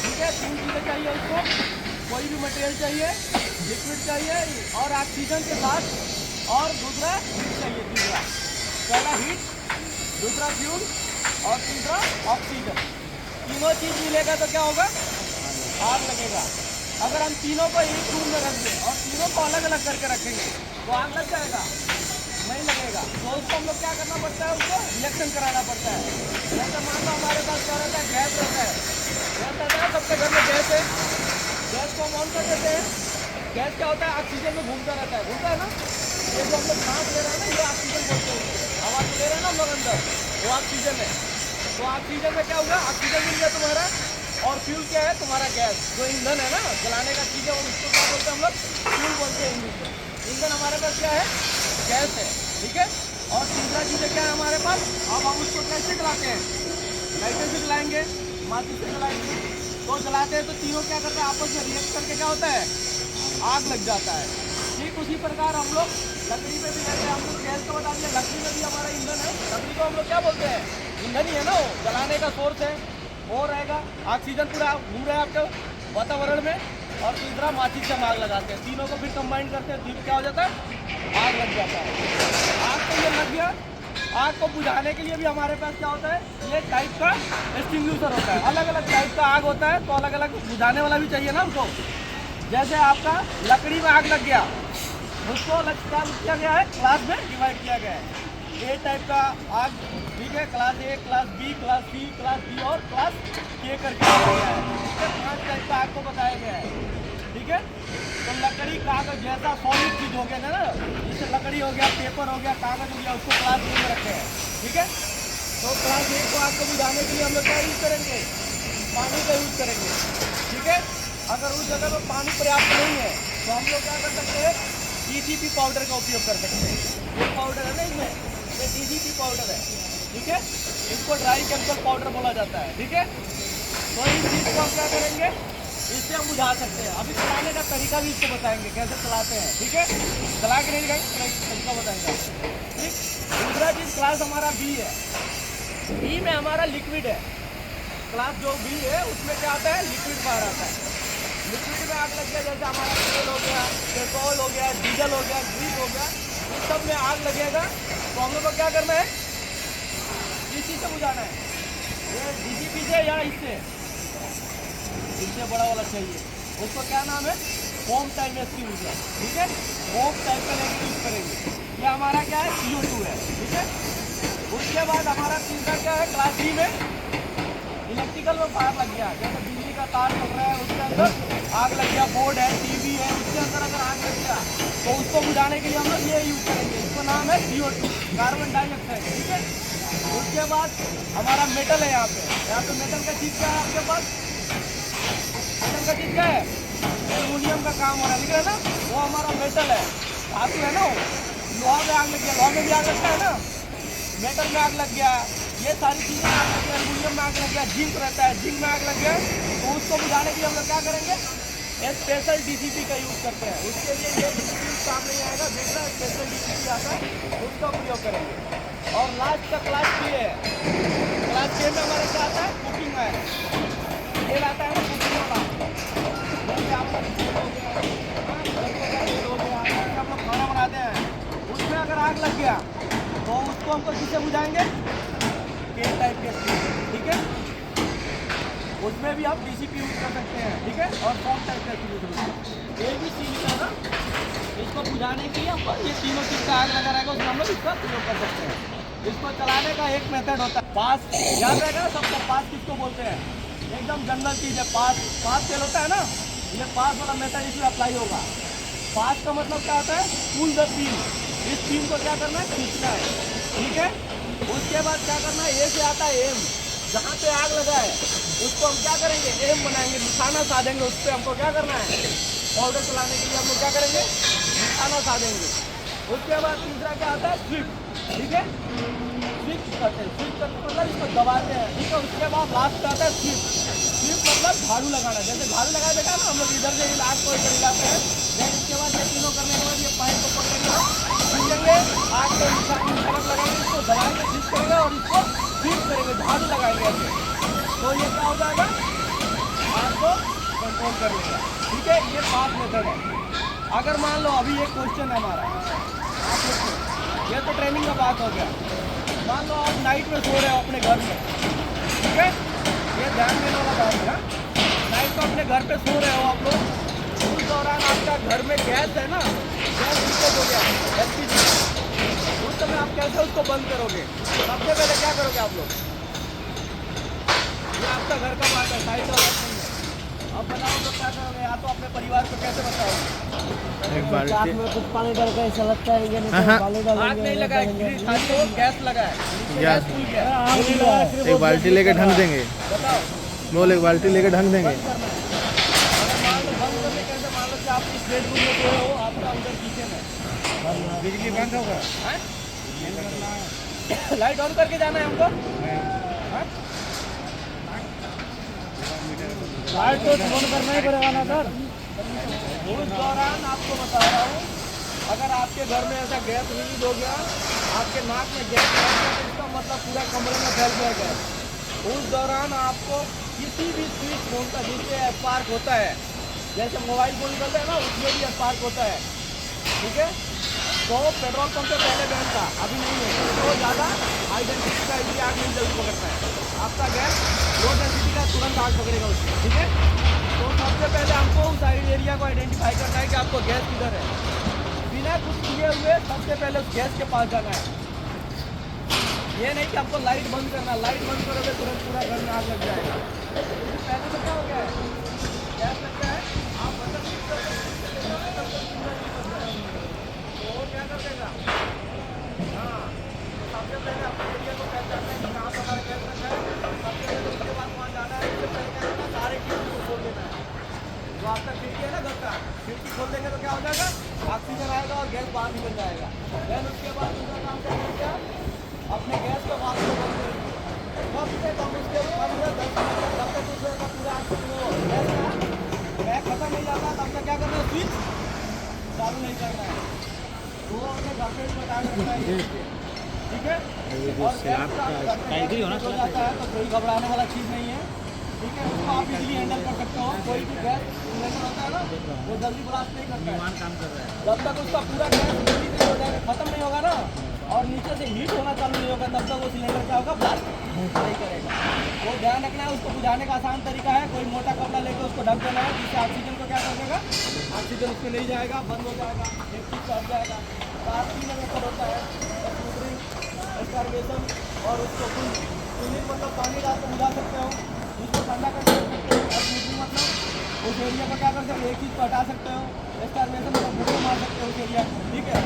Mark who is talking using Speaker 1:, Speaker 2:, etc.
Speaker 1: ठीक है, 3 चीज़ें चाहिए उसको। कोई भी मटेरियल चाहिए, लिक्विड चाहिए और ऑक्सीजन के साथ, और दूसरा हीट चाहिए। तीसरा, पहला हीट, दूसरा फ्यूल और तीसरा ऑक्सीजन। तीनों चीज़ मिलेगा तो क्या होगा, आग लगेगा। अगर हम तीनों को एक रूम में रख दें और तीनों को अलग अलग करके रखेंगे तो आग लग जाएगा, नहीं लगेगा। तो उसको हम लोग क्या करना पड़ता है, उसको रिएक्शन कराना पड़ता है। जैसे मान लो हमारे पास क्या रहता है, गैस रहता है। गैस रहता है, सबके घर में गैस है। गैस को हम ऑन कर देते हैं। गैस क्या होता है, ऑक्सीजन में घूमता रहता है, घूमता है ना। ये जो हम लोग सांस ले रहे हैं ना, ये ऑक्सीजन बोलते हैं। हवा तो ले रहे हैं ना हम लोग अंदर, वो ऑक्सीजन है। तो ऑक्सीजन में क्या होगा, ऑक्सीजन मिल गया तुम्हारा, और फ्यूल क्या है, तुम्हारा गैस, जो ईंधन है ना, जलाने का चीज़ है, वो उसको क्या बोलते हैं हम लोग, फ्यूल बोलते हैं इंग्लिश में। ईंधन हमारे पास क्या है, गैस है, ठीक है। और तीसरा चीज़ क्या है हमारे पास, अब हम उसको कैसे जलाते हैं, लाइटर से जलाएंगे, माचिस से जलाएंगे। तो जलाते हैं तो तीनों क्या करते हैं, आपस में रिएक्ट करके क्या होता है, आग लग जाता है। ठीक उसी प्रकार हम लोग लकड़ी में भी रहते हैं। हम लोग गैस को बता दिया, लकड़ी में भी हमारा ईंधन है। लकड़ी को हम लोग क्या बोलते हैं, ईंधन ही है ना, वो जलाने का सोर्स है, वो रहेगा। ऑक्सीजन पूरा घूम रहा है आपके वातावरण में, और तीसरा माचिस से हम आग लगाते हैं। तीनों को फिर कंबाइन करते हैं, फिर क्या हो जाता है, आग लग जाता है। आग तो ये लग गया। आग को बुझाने के लिए भी हमारे पास क्या होता है, ये टाइप का एक्सटिंग्विशर होता है। अलग अलग टाइप का आग होता है, तो अलग अलग बुझाने वाला भी चाहिए ना हमको। जैसे आपका लकड़ी में आग लग गया, उसको क्या किया गया है, क्लास में डिवाइड किया गया है। ए टाइप का आग, ठीक है, class A, class B, class C, class D और क्लास के करके बताया गया है। ठीक है, 5 टाइप का आग को बताया गया है। ठीक है, तो लकड़ी कागज जैसा सॉलिड चीज हो गया ना, जैसे लकड़ी हो गया, पेपर हो गया, कागज हो गया, उसको क्लास ए में रखे हैं। ठीक है, तो क्लास ए को आग को बुझाने के लिए हम लोग क्या यूज करेंगे, पानी का यूज करेंगे। ठीक है, अगर उस जगह में पानी पर्याप्त नहीं है तो हम लोग क्या कर सकते हैं, डीसीपी पाउडर का उपयोग कर सकते हैं। ये पाउडर है ना, इसमें ये डीसीपी पाउडर है। ठीक है, इसको ड्राई केमिकल पाउडर बोला जाता है। ठीक है, तो इस चीज़ को हम क्या करेंगे, इससे हम बुझा सकते हैं। अभी चलाने का तरीका भी इसको बताएंगे, कैसे चलाते हैं। ठीक है, चला के नहीं दिखाएंगे, तरीका बताएंगे। ठीक, दूसरा चीज़ क्लास हमारा बी है। बी में हमारा लिक्विड है। क्लास जो बी है उसमें क्या आता है, लिक्विड बाहर आता है। लिक्विड में आग लग गया, जैसे हमारा तेल हो गया, पेट्रोल हो गया, डीजल हो गया, ग्रीस हो गया, इस सब में आग लगेगा। तो हम लोग को क्या करना है, इसी से बुझाना है। ये डीसीपी से या इससे बड़ा वाला चाहिए, उसको क्या नाम है, फोम टाइप एक्सटिंग्विशर। ठीक है, फोम टाइप का लेके यूज करेंगे। ये हमारा क्या है, CO2 है। ठीक है, उसके बाद हमारा तीसरा क्या है, क्लास डी में इलेक्ट्रिकल में फायर लग गया, जैसे बिजली का तार चल रहा है, उसके अंदर आग लग गया, बोर्ड है, टीवी है, उसके अंदर अगर आग लग गया तो उसको बुझाने के लिए हम लोग ये यूज करेंगे। इसका नाम है CO2, कार्बन डाइऑक्साइड। ठीक है, उसके बाद हमारा मेटल है। यहाँ पे मेटल का चीज़ क्या है आपके पास, मेटल का चीज़ क्या है, एल्यूमिनियम का काम हो रहा है, दिख रहा है ना, वो हमारा मेटल है, धातु है ना। लोहा में आग लग गया, लोहा में भी आग लगता है ना, मेटल में आग लग गया, ये सारी चीज़ें आग लग गया, एल्यूमिनियम में आग लग गया, जिंक रहता है, जिंक में आग लग गया, तो उसको बुझाने के लिए हम लोग क्या करेंगे, स्पेशल डीसीपी का यूज़ करते हैं। उसके लिए ये डीसीपी काम नहीं आएगा, दूसरा स्पेशल डीसीपी आता है, उसका प्रयोग करेंगे। और लास्ट का क्लास के है। क्लास के में हमारा क्या आता है, कुकिंग है, तेल आता है ना, कुकिंग वाला, जैसे आप लोग तेल हो गया, तेल हो गया, हम लोग खाना बनाते हैं, उसमें अगर आग लग गया तो उसको हमको किससे बुझाएंगे, के टाइप के। ठीक है, उसमें भी आप डीसीपी यूज कर सकते हैं। ठीक है, और फॉर्म टाइप का यूज होता है। ये भी चीज़ है ना, इसको बुझाने के लिए हमको ये तीनों चीज़ का आग लगा रहेगा, उसमें हम लोग इसका प्रयोग कर सकते हैं। इसको चलाने का एक मेथड होता है, पास, याद रहेगा ना सबको, पास किसको बोलते हैं, एकदम जनरल चीज़ है। पास तेल होता है ना, ये पास वाला मेथड इसमें अप्लाई होगा। पास का मतलब क्या होता है, पुल द बीम, इस बीम को क्या करना है, खींचना है। ठीक है, उसके बाद क्या करना है, ए से आता है एम, जहाँ पे आग लगा है उसको हम क्या करेंगे, एम बनाएंगे, निशाना साधेंगे। उस पर हमको क्या करना है, पाउडर चलाने के लिए हम लोग क्या करेंगे, निशाना साधेंगे। उसके बाद तीसरा क्या आता है, स्विच। ठीक है, स्विच करते हैं, स्विच करते मतलब इसको दबाते हैं। ठीक है, उसके बाद लास्ट आता है स्विच। स्विच मतलब झाड़ू लगाना, जैसे झाड़ू लगाया देखा ना हम लोग, इधर से आग को इधर हिलाते हैं। देन इसके बाद ये तीनों करने के बाद ये पाइप को पकड़ेंगे, खींचेंगे, आग को निशाना लगाएंगे, इसको दबाएंगे, स्विच करेंगे और इसको स्विच करेंगे, झाड़ू लगाएंगे ऐसे। तो ये क्या हो जाएगा, आग सोल्व कर लेगा। ठीक है, ये पास मेथड है। अगर मान लो अभी एक क्वेश्चन है हमारा, आप देखो, ये तो ट्रेनिंग का बात हो गया। मान लो आप नाइट में सो रहे हो अपने घर में, ठीक है, ये ध्यान देने वाला बात है। नाइट को अपने घर पे सो रहे हो आप लोग, उस दौरान आपका घर में गैस है ना, गैस लीकेज हो गया एलपीजी, उस समय आप कैसे उसको बंद करोगे? सबसे पहले क्या करोगे आप लोग? ये आपका घर का बात है, साइड वाला नहीं है। अब बताओ तो क्या करोगे? या तो अपने परिवार को कैसे बताओगे?
Speaker 2: एक बाल्टी
Speaker 3: में कुछ पानी डाल के ऐसा लगता है, ये नहीं
Speaker 2: हाँ, हाँ।
Speaker 3: तो पानी
Speaker 1: आग
Speaker 3: डालेंगे,
Speaker 1: नहीं लगा है, खाली वो गैस लगा है, नीचे
Speaker 2: गैस।
Speaker 1: गैस फूल गया।
Speaker 2: एक बाल्टी लेके ढंक देंगे,
Speaker 1: बताओ
Speaker 2: बोल एक बाल्टी लेके ढंक देंगे।
Speaker 1: बंद करना है। अगर मान लो बंद करने कैसे, मान लो कि आप इस बेडरूम में सोए हो, आपका अंदर किचन है,
Speaker 2: बिजली बंद होगा,
Speaker 1: हैं? लाइट ऑन करके जाना है हमको, हैं?
Speaker 3: लाइट तो बंद करना ही पड़ेगा ना सर।
Speaker 1: उस दौरान आपको बता रहा हूँ, अगर आपके घर में ऐसा गैस रिलीज हो गया, आपके नाक में गैस लग गया, तो इसका मतलब पूरा कमरे में फैल गया गैस। उस दौरान आपको किसी भी स्विच फोन का जिससे स्पार्क होता है, जैसे मोबाइल फोन निकलता है ना, उसमें भी स्पार्क होता है, ठीक है, तो पेट्रोल पंप से पहले गैस था, अभी नहीं है, तो ज़्यादा हाई डेंसिटी का इसलिए आग नहीं जल्दी पकड़ता है। आपका गैस लो डेंसिटी का तुरंत आग पकड़ेगा उसमें, ठीक है। तो सबसे पहले हमको उस एरिया को आइडेंटिफाई करना है कि आपको गैस किधर है। बिना कुछ किए हुए सबसे पहले उस गैस के पास जाना है। ये नहीं कि आपको लाइट बंद करना, लाइट बंद करोगे तुरंत पूरा घर में आग लग जाएगा। पहले तो क्या हो गया है, गैस लग गया है, आप बटन क्लिक करके तो वो क्या कर देगा, हाँ, तो सबसे पहले अपने एरिया को पहचानना है कि कहाँ पर हमारा गैस रखा है। सबसे पहले उसके बाद वहाँ जाना है, उससे पहले क्या करना है, सारे खिड़की को खोल देना है। जो आपका खिड़की है ना घर का, खिड़की खोल देंगे तो क्या हो जाएगा, ऑक्सीजन आएगा और गैस बाहर निकल जाएगा। देन उसके बाद दूसरा काम करेंगे क्या, अपने गैस का वाल्व को बंद करेंगे। कब से कम उसके 15-10 मिनट तक, जब तक उसका पूरा गैस का बैग खत्म नहीं जाता, तब तक क्या करना है, स्विच चालू नहीं करना है। वो अपने घर पे बता सकता है, ठीक है। और गैस का घर पे गैस हो जाता है तो कोई घबराने वाला चीज़ नहीं है, ठीक है, उसको आप इजीली हैंडल कर सकते हो। कोई भी गैस सिलेंडर होता है ना, वो जल्दी ब्लास्ट नहीं करता है, काम कर रहा है, जब तक उसका पूरा गैस रिलीज नहीं हो जाएगा, खत्म नहीं होगा ना, और नीचे से हीट होना चालू नहीं होगा, तब तक वो सिलेंडर क्या होगा, ब्लास्ट नहीं करेगा। तो ध्यान रखना है, उसको बुझाने का आसान तरीका है, कोई मोटा कपड़ा लेकर उसको ढक देना है, जिससे ऑक्सीजन को क्या कर देगा, ऑक्सीजन उसमें नहीं जाएगा, बंद हो जाएगा, एक चीज हट जाएगा। साथ ही में मेथड होता है स्मूथरिंग, स्टारवेशन, और उसको कूलिंग मतलब पानी डाल कर बुझा सकते हो, उसको ठंडा करके रख सकते हो। और स्मूथरिंग मतलब उस एरिया को क्या कर सकते हो, एक चीज़ को हटा सकते हो। स्टारवेशन मतलब भूखे मार सकते हो उस एरिया को, ठीक है।